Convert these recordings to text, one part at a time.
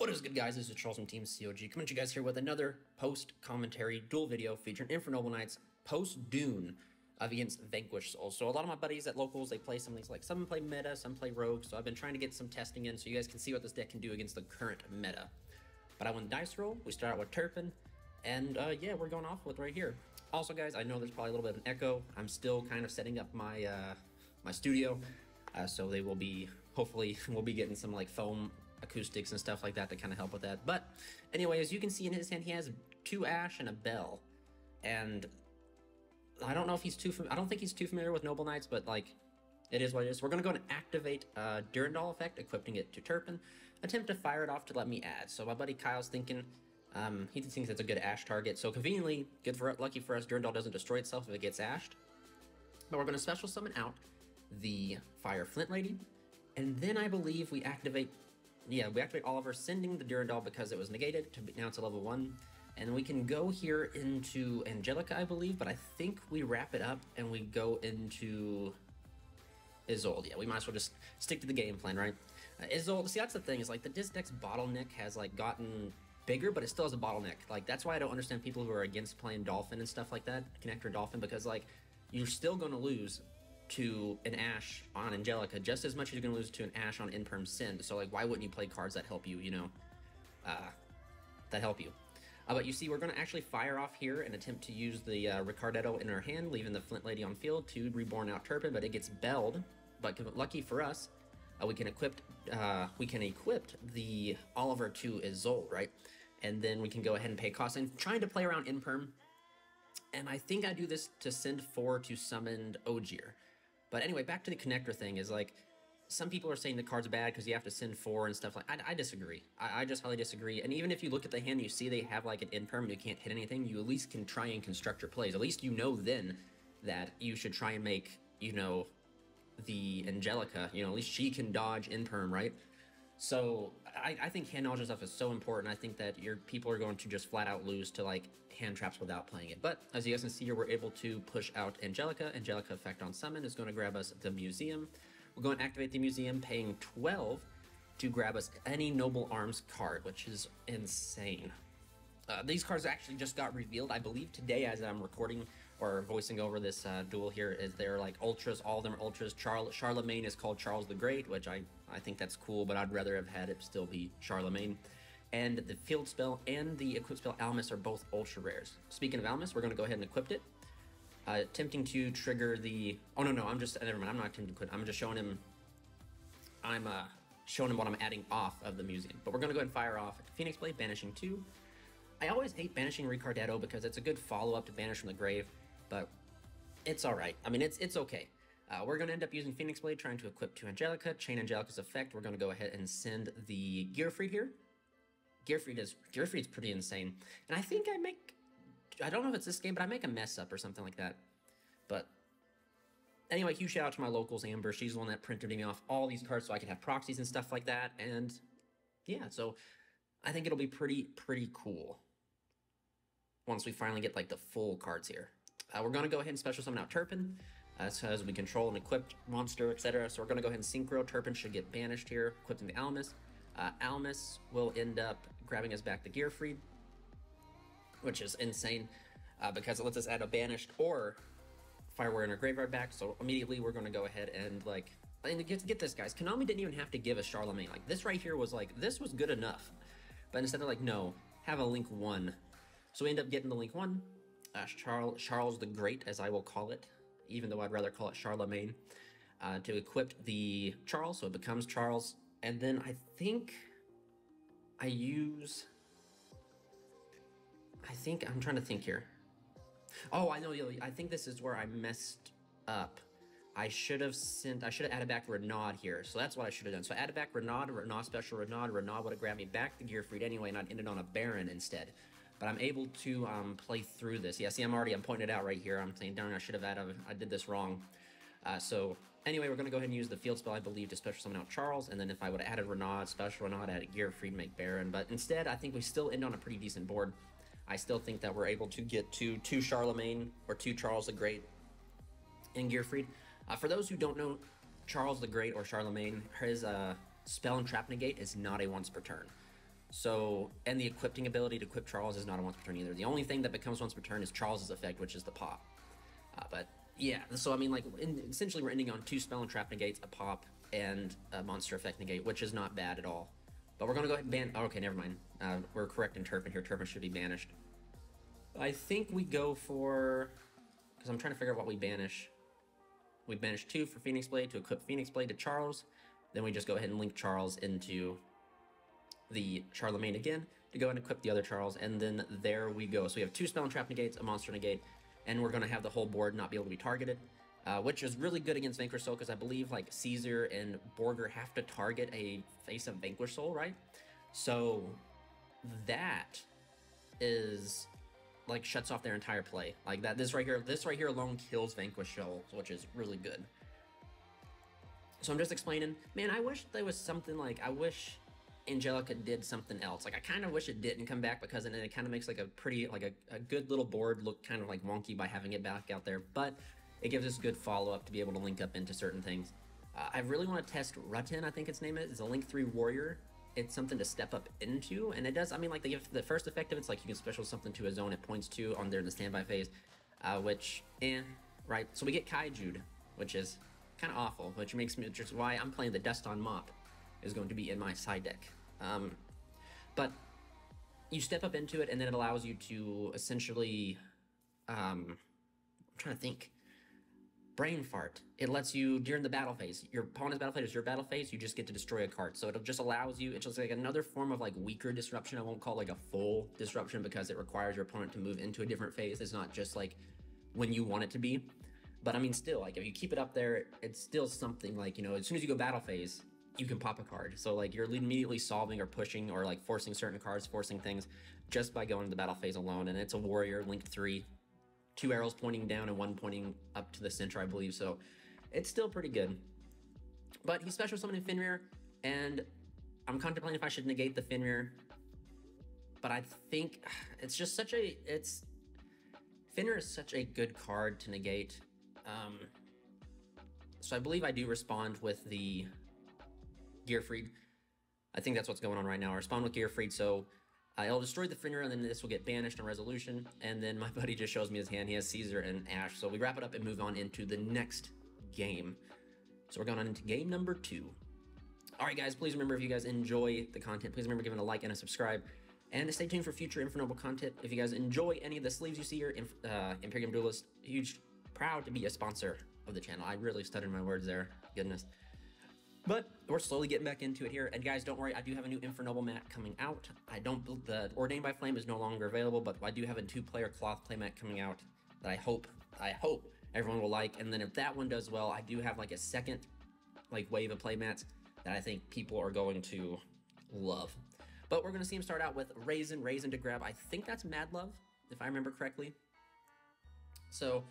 What is good, guys? This is Charles from Team COG coming to you guys here with another post-commentary duel video featuring Infernoble Knights post-Dune against Vanquish Soul. So a lot of my buddies at locals, they play some of these, like some play meta, some play rogue, so I've been trying to get some testing in so you guys can see what this deck can do against the current meta. But I won the dice roll, we start out with Turpin, and yeah, we're going off with right here. Also, guys, I know there's probably a little bit of an echo. I'm still kind of setting up my my studio, so they will be, hopefully, we'll be getting some like foam acoustics and stuff like that to kind of help with that. But anyway, as you can see in his hand, he has 2 Ash and a Bell, and I don't know if he's I don't think he's too familiar with Noble Knights, but like, it is what it is. We're going to go and activate Durandal effect, equipping it to Turpin, attempt to fire it off to let me add. So my buddy Kyle's thinking, he thinks it's a good Ash target, so conveniently, lucky for us, Durandal doesn't destroy itself if it gets ashed. But we're going to special summon out the Fire Flint Lady, and then I believe we activate, yeah, we activate Oliver, sending the Durandal because it was negated, now it's a level 1. And we can go here into Angelica, I believe, but I think we wrap it up and we go into Isolde. Yeah, we might as well just stick to the game plan, right? Isolde, see, that's the thing, is like the Diz deck's bottleneck has like gotten bigger, but it still has a bottleneck. Like, that's why I don't understand people who are against playing Dolphin and stuff like that, Connector Dolphin, because like, you're still going to lose to an Ash on Angelica just as much as you're going to lose to an Ash on Imperm Send. So like, why wouldn't you play cards that help you, you know, that help you? But you see, we're going to actually fire off here and attempt to use the Ricardetto in our hand, leaving the Flint Lady on field to reborn out Turpin, but it gets belled. But lucky for us, we can equip the Oliver to Isolde, right? And then we can go ahead and pay cost. And trying to play around Imperm, and I think I do this to send 4 to summon Ogier. But anyway, back to the connector thing is like, some people are saying the card's bad because you have to send 4 and stuff like I disagree. I just highly disagree. And even if you look at the hand, you see they have like an Imperm and you can't hit anything, you at least can try and construct your plays. At least you know then that you should try and make, you know, the Angelica, you know, at least she can dodge Imperm, right? So I think hand knowledge and stuff is so important. I think that people are going to just flat out lose to like hand traps without playing it. But as you guys can see here, we're able to push out Angelica. Angelica effect on summon is going to grab us the museum. We'll go and activate the museum, paying 12 to grab us any Noble Arms card, which is insane. These cards actually just got revealed, I believe, today as I'm recording or voicing over this duel here. Is they're like ultras, all of them are ultras. Charlemagne is called Charles the Great, which I think that's cool, but I'd rather have had it still be Charlemagne. And the field spell and the equip spell Almus are both ultra rares. Speaking of Almus, we're going to go ahead and equip it. Attempting to trigger the... Oh, no, I'm just... Never mind, I'm not attempting to quit. I'm just showing him... I'm showing him what I'm adding off of the museum. But we're going to go ahead and fire off Phoenix Blade, banishing 2. I always hate banishing Ricardetto because it's a good follow-up to Banish from the Grave, but it's alright. I mean, it's okay. We're going to end up using Phoenix Blade, trying to equip to Angelica, chain Angelica's effect. We're going to go ahead and send the Gearfried here. Gearfried's pretty insane. And I think I don't know if it's this game, but I make a mess up or something like that. But anyway, huge shout out to my locals, Amber. She's the one that printed me off all these cards so I could have proxies and stuff like that. And yeah, so I think it'll be pretty cool once we finally get like the full cards here. We're going to go ahead and special summon out Turpin as we control an equipped monster, etc. So we're going to go ahead and synchro. Turpin should get banished here, equipping the Almus. Almus will end up grabbing us back to Gearfried, which is insane because it lets us add a banished or Fireware in our graveyard back. So immediately we're going to go ahead and like, and get this, guys, Konami didn't even have to give us Charlemagne. Like, this right here was like, this was good enough. But instead they're like, no, have a Link 1. So we end up getting the Link 1. Charles the Great, as I will call it, even though I'd rather call it Charlemagne, to equip the Charles, so it becomes Charles. And then I think I use... I'm trying to think here. Oh, I know, I think this is where I messed up. I should have added back Renaud here, so that's what I should have done. So I added back Renaud special Renaud would have grabbed me back to Gearfried anyway, and I'd ended on a Baron instead. But I'm able to play through this. Yeah, see, I'm pointing it out right here. I'm saying, darn, I did this wrong. So anyway, we're going to go ahead and use the field spell, I believe, to special summon out Charles, and then if I would have added Renaud, special Renaud, added Gearfried, make Baron. But instead, I think we still end on a pretty decent board. I still think that we're able to get to 2 Charlemagne or 2 Charles the Great in Gearfried. For those who don't know Charles the Great or Charlemagne, his spell and trap negate is not a once per turn. So, and the equipping ability to equip Charles is not a once per turn either. The only thing that becomes once per turn is Charles's effect, which is the pop. But yeah, so I mean, like, essentially we're ending on 2 spell and trap negates, a pop, and a monster effect negate, which is not bad at all. But we're going to go ahead and ban... Oh, okay, never mind. We're correct in Turpin here. Turpin should be banished. I think we go for... Because I'm trying to figure out what we banish. We banish 2 for Phoenix Blade to equip Phoenix Blade to Charles. Then we just go ahead and link Charles into the Charlemagne again to go and equip the other Charles. And then there we go. So we have 2 spell and trap negates, a monster negate, and we're going to have the whole board not be able to be targeted. Which is really good against Vanquish Soul, because I believe like Caesar and Borger have to target a face of Vanquish Soul, right? So that is like shuts off their entire play. Like that, this right here alone kills Vanquish Soul, which is really good. So I'm just explaining, man, I wish there was something like, I wish Angelica did something else. Like I kind of wish it didn't come back, because then it kind of makes like a pretty, like a good little board look kind of like wonky by having it back out there. But it gives us good follow-up to be able to link up into certain things. I really want to test Rutten, I think its name is. It's a Link 3 Warrior. It's something to step up into, and it does, I mean, like, the first effect of it's like you can special something to a zone it points to on there in the standby phase, which, right? So we get Kaiju'd, which is kind of awful, which makes me, which is why I'm playing the Dust on Mop is going to be in my side deck. But you step up into it, and then it allows you to essentially, I'm trying to think, Brain Fart. It lets you, during the battle phase, your opponent's battle phase is your battle phase, you just get to destroy a card. So it just allows you, it's just like another form of like weaker disruption. I won't call it like a full disruption, because it requires your opponent to move into a different phase. It's not just like when you want it to be. But I mean, still, like if you keep it up there, it's still something like, you know, as soon as you go battle phase, you can pop a card. So like you're immediately solving or pushing or like forcing certain cards, forcing things just by going to the battle phase alone. And it's a warrior, Link 3. 2 arrows pointing down and 1 pointing up to the center, I believe. So it's still pretty good. But he's special summoning Fenrir, and I'm contemplating if I should negate the Fenrir. But I think it's just such a, Fenrir is such a good card to negate. So I believe I do respond with the Gearfried. I think that's what's going on right now. I respond with Gearfried, so I'll destroy the Fenrir, and then this will get banished on resolution. And then my buddy just shows me his hand. He has Caesar and Ash. So we wrap it up and move on into the next game. So we're going on into game number 2. All right, guys, please remember, if you guys enjoy the content, please remember giving a like and a subscribe. And stay tuned for future Infernoble content. If you guys enjoy any of the sleeves you see here, Imperium Duelist, huge, proud to be a sponsor of the channel. I really stuttered my words there. Goodness. But we're slowly getting back into it here. And guys, don't worry, I do have a new Infernoble mat coming out. The Ordained by Flame is no longer available, but I do have a 2-player cloth playmat coming out that I hope everyone will like. And then if that one does well, I do have like a second like wave of playmats that I think people are going to love. But we're gonna see him start out with Raisin to grab. I think that's Mad Love, if I remember correctly. So,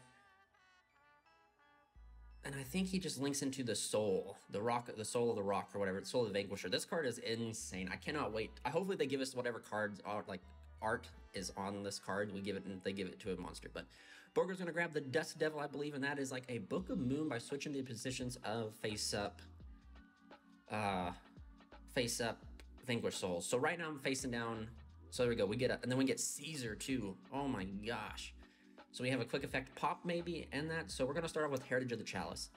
and I think he just links into the soul, the rock, the soul of the rock, or whatever, the soul of the Vanquisher. This card is insane. I cannot wait. Hopefully they give us whatever cards are like art is on this card. We give it, and they give it to a monster. But Borger's gonna grab the Dust Devil, I believe, and that is like a Book of Moon by switching the positions of face up Vanquish Souls. So right now I'm facing down. So there we go. We get and then we get Caesar too. Oh my gosh. So we have a quick effect pop maybe and that. So we're gonna start off with Heritage of the Chalice.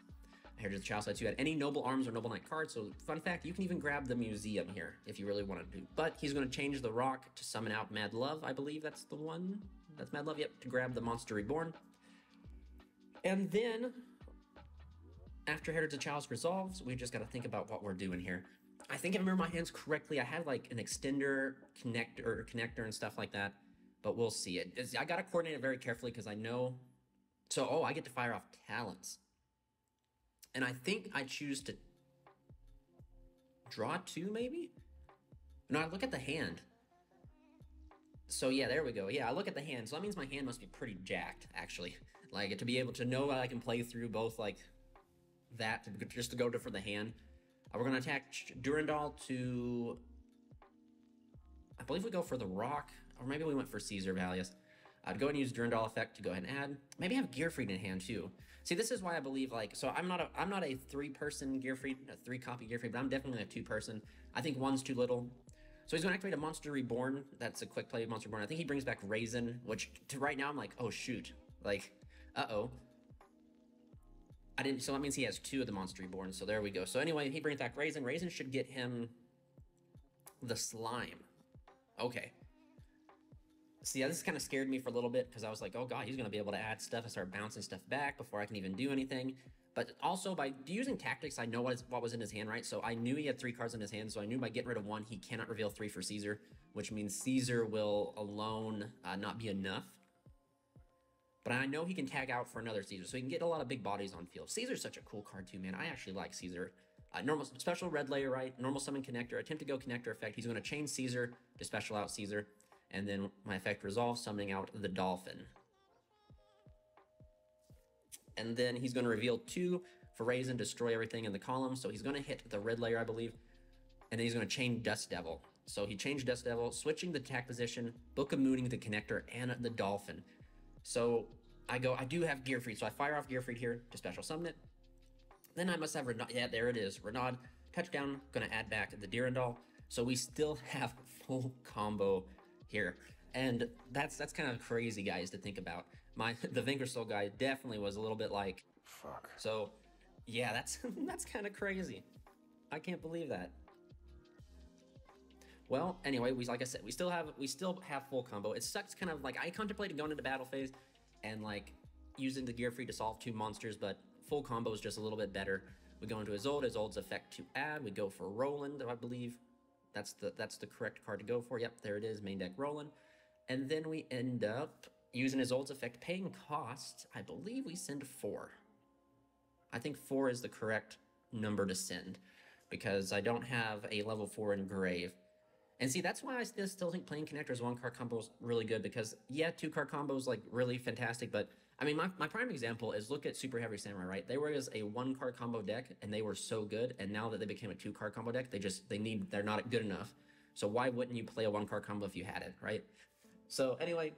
Heritage of the Chalice lets you add any Noble Arms or Noble Knight cards. So fun fact, you can even grab the Museum here if you really want to do. But he's gonna change the rock to summon out Mad Love. I believe that's the one. That's Mad Love, yep, to grab the Monster Reborn. And then after Heritage of the Chalice resolves, we just gotta think about what we're doing here. I think if I remember my hands correctly, I had like an extender, connector and stuff like that. But we'll see it. I gotta coordinate it very carefully because I know. So, oh, I get to fire off talents. And I think I choose to draw 2, maybe? No, I look at the hand. So yeah, there we go. Yeah, I look at the hand. So that means my hand must be pretty jacked, actually. Like, to be able to know that I can play through both, like, that, just to go for the hand. We're gonna attack Durandal to... I believe we go for the rock. Or maybe we went for Caesar Valius. I'd go ahead and use Durandal effect to go ahead and add. Maybe have Gearfried in hand too. See, this is why I believe like, so I'm not a 3-person Gearfried, a 3-copy Gearfried, but I'm definitely a 2-person. I think 1's too little. So he's going to activate a Monster Reborn. That's a quick play Monster Reborn. I think he brings back Raisin, which to right now I'm like, oh shoot. Like, uh-oh. I didn't, so that means he has 2 of the Monster Reborn. So there we go. So anyway, he brings back Raisin. Raisin should get him the Slime. Okay. See, this kind of scared me for a little bit because I was like, oh god, he's going to be able to add stuff and start bouncing stuff back before I can even do anything. But also, by using tactics, I know what was in his hand, right? So I knew he had 3 cards in his hand, so I knew by getting rid of 1, he cannot reveal 3 for Caesar, which means Caesar will alone not be enough. But I know he can tag out for another Caesar, so he can get a lot of big bodies on field. Caesar's such a cool card too, man. I actually like Caesar. Normal special red layer, right? Normal summon connector, attempt to go connector effect. He's going to chain Caesar to special out Caesar, and then my effect resolve, summoning out the Dolphin. And then he's going to reveal 2 for Raisin, destroy everything in the column. So he's going to hit the red layer, I believe. And then he's going to chain Dust Devil. So he changed Dust Devil, switching the attack position, Book of Mooning the connector, and the Dolphin. So I do have Gearfried. So I fire off Gearfried here to special summon it. Then I must have Renaud. Yeah, there it is. Renaud, touchdown, going to add back the Durandal. So we still have full combo here. And that's kind of crazy, guys, to think about. The Vingersoul guy definitely was a little bit like, fuck. So, yeah, that's kind of crazy. I can't believe that. Well, anyway, like I said, we still have full combo. It sucks, kind of like I contemplated going into battle phase and like using the Gearfried to solve 2 monsters, but full combo is just a little bit better. We go into Isolde's effect to add. We go for Roland, I believe. That's the correct card to go for. Yep, there it is, main deck Roland. And then we end up using Isolde's effect, paying cost. I believe we send 4. I think 4 is the correct number to send because I don't have a level 4 engrave. And see, that's why I still think playing connectors 1-card combo is really good because, yeah, 2-card combo is like really fantastic. But I mean, my prime example is look at Super Heavy Samurai, right? They were as a 1-card combo deck and they were so good. And now that they became a 2-card combo deck, they're not good enough. So why wouldn't you play a 1-card combo if you had it, right? So anyway,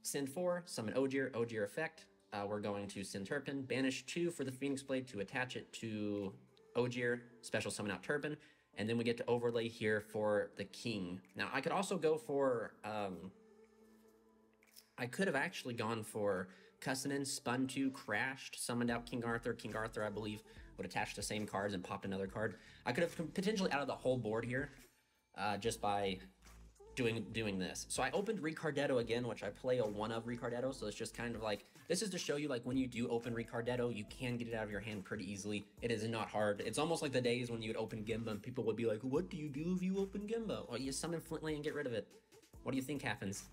send 4, summon Ogier effect. We're going to send Turpin, banish 2 for the Phoenix Blade to attach it to Ogier, special summon out Turpin, and then we get to overlay here for the King. Now, I could also go for, I could have actually gone for Cussinen, spun 2, crashed, summoned out King Arthur. King Arthur, I believe, would attach the same cards and popped another card. I could have potentially added the whole board here just by doing this. So I opened Ricardetto again, which I play a 1 of Ricardetto, so it's just kind of like, this is to show you like when you do open Ricardetto, you can get it out of your hand pretty easily. It is not hard. It's almost like the days when you would open Gimba and people would be like, what do you do if you open Gimba? Well, you summon Flintley and get rid of it. What do you think happens?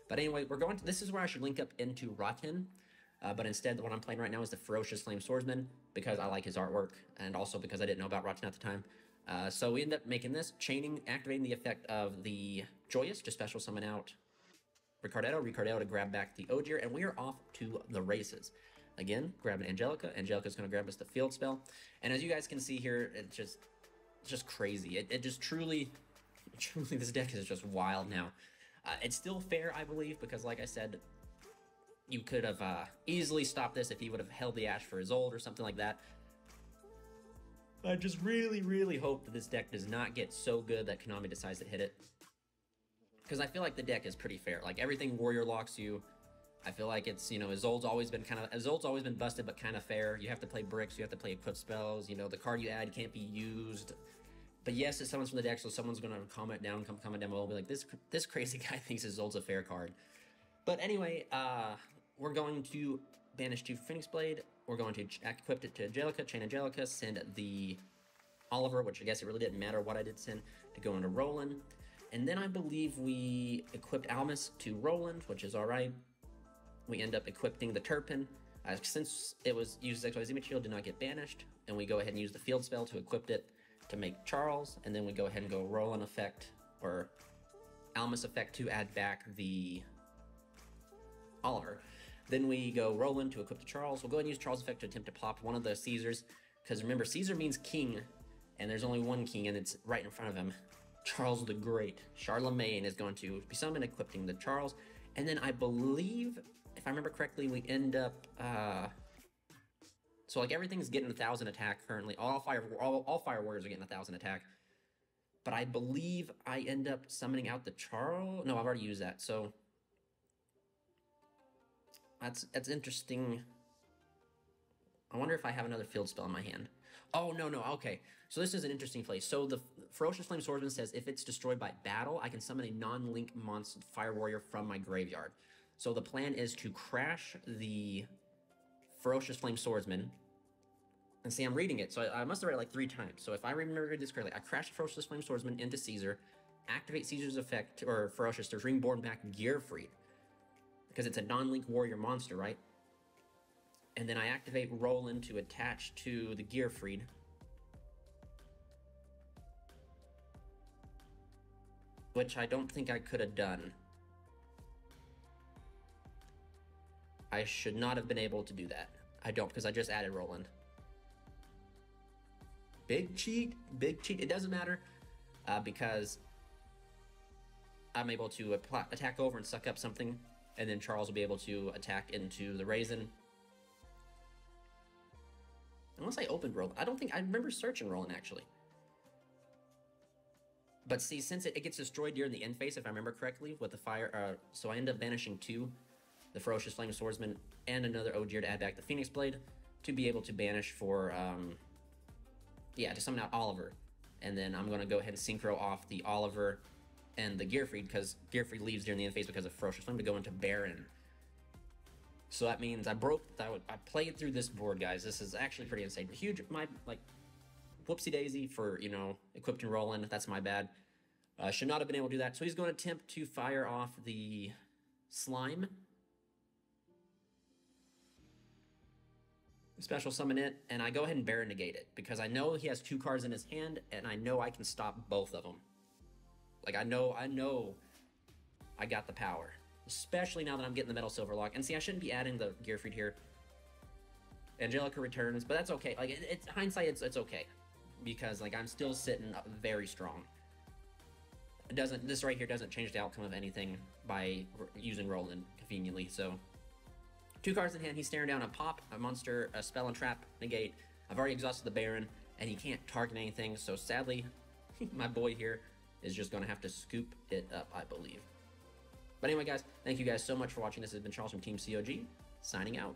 But anyway, this is where I should link up into Rotten, but instead what I'm playing right now is the Ferocious Flame Swordsman because I like his artwork and also because I didn't know about Rotten at the time. So we end up making this, chaining, activating the effect of the Joyous to special summon out Ricardetto to grab back the Ogier, and we are off to the races. Again, grabbing Angelica. Angelica's going to grab us the field spell. And as you guys can see here, it's just crazy. It just truly, this deck is just wild now. It's still fair, I believe, because like I said, you could have easily stopped this if he would have held the Ash for Isolde or something like that. I just really, really hope that this deck does not get so good that Konami decides to hit it. Because I feel like the deck is pretty fair. Like, everything Warrior locks you. I feel like it's, you know, Isolde's always been busted, but kind of fair. You have to play bricks, you have to play equip spells, you know, the card you add can't be used. But yes, it summons from the deck, so someone's going to comment down below and be like, this crazy guy thinks Isolde's a fair card. But anyway, we're going to banish 2 Phoenix Blade. We're going to equip it to Angelica, chain Angelica, send the Oliver, which I guess it really didn't matter what I did send, to go into Roland. And then I believe we equipped Almus to Roland, which is alright. We end up equipping the Turpin. Since it was used as XYZ material, did not get banished. And we go ahead and use the field spell to equip it to make Charles. And then we go ahead and go Roland effect, or Almus effect to add back the Oliver. Then we go Roland to equip the Charles. We'll go ahead and use Charles effect to attempt to plop one of the Caesars. Because remember, Caesar means king, and there's only one king, and it's right in front of him. Charles the Great. Charlemagne is going to be summoned, equipping the Charles. And then I believe, if I remember correctly, we end up... so like everything's getting 1,000 attack currently. All Fire Warriors are getting 1,000 attack. but I believe I end up summoning out the Charl. No, I've already used that, so that's interesting. I wonder if I have another field spell in my hand. Oh, no, okay. So this is an interesting place. So the Ferocious Flame Swordsman says if it's destroyed by battle, I can summon a non-link monster fire warrior from my graveyard. So the plan is to crash the Ferocious Flame Swordsman. And see, I'm reading it, so I must have read it like 3 times. So if I remember this correctly, I crash the Ferocious Flame Swordsman into Caesar, activate Caesar's effect, or Ferocious, to bring back Gearfried. Because it's a non-link warrior monster, right? And then I activate Roland to attach to the Gearfried. Which I don't think I could have done. I should not have been able to do that. I don't, because I just added Roland. Big cheat. It doesn't matter, because I'm able to attack over and suck up something, and then Charles will be able to attack into the Raisin. Unless I opened Roland. I remember searching Roland, actually. But see, since it gets destroyed during the end phase, if I remember correctly, with the fire, so I end up banishing 2, the Ferocious Flame Swordsman, and another Ogier to add back the Phoenix Blade, to be able to banish for, to summon out Oliver. And then I'm going to go ahead and synchro off the Oliver and the Gearfried, because Gearfried leaves during the end phase because of Ferocious Flame to go into Baron. So that means I played through this board, guys. This is actually pretty insane. Whoopsie daisy for, equipped in Roland. That's my bad. Should not have been able to do that. So he's going to attempt to fire off the Slime. Special summon it, and I go ahead and Baron negate it, because I know he has 2 cards in his hand, and I know I can stop both of them. Like, I know I got the power. Especially now that I'm getting the Metal Silverlock. And see, I shouldn't be adding the Gearfried here. Angelica returns, but that's okay. Like, it's hindsight, it's okay. Because, like, I'm still sitting up very strong. This right here doesn't change the outcome of anything by using Roland conveniently, so 2 cards in hand, he's staring down a Pop, a Monster, a Spell and Trap, negate. I've already exhausted the Baron, and he can't target anything, so sadly, my boy here is just going to have to scoop it up, I believe. But anyway, guys, thank you guys so much for watching. This has been Charles from Team COG, signing out.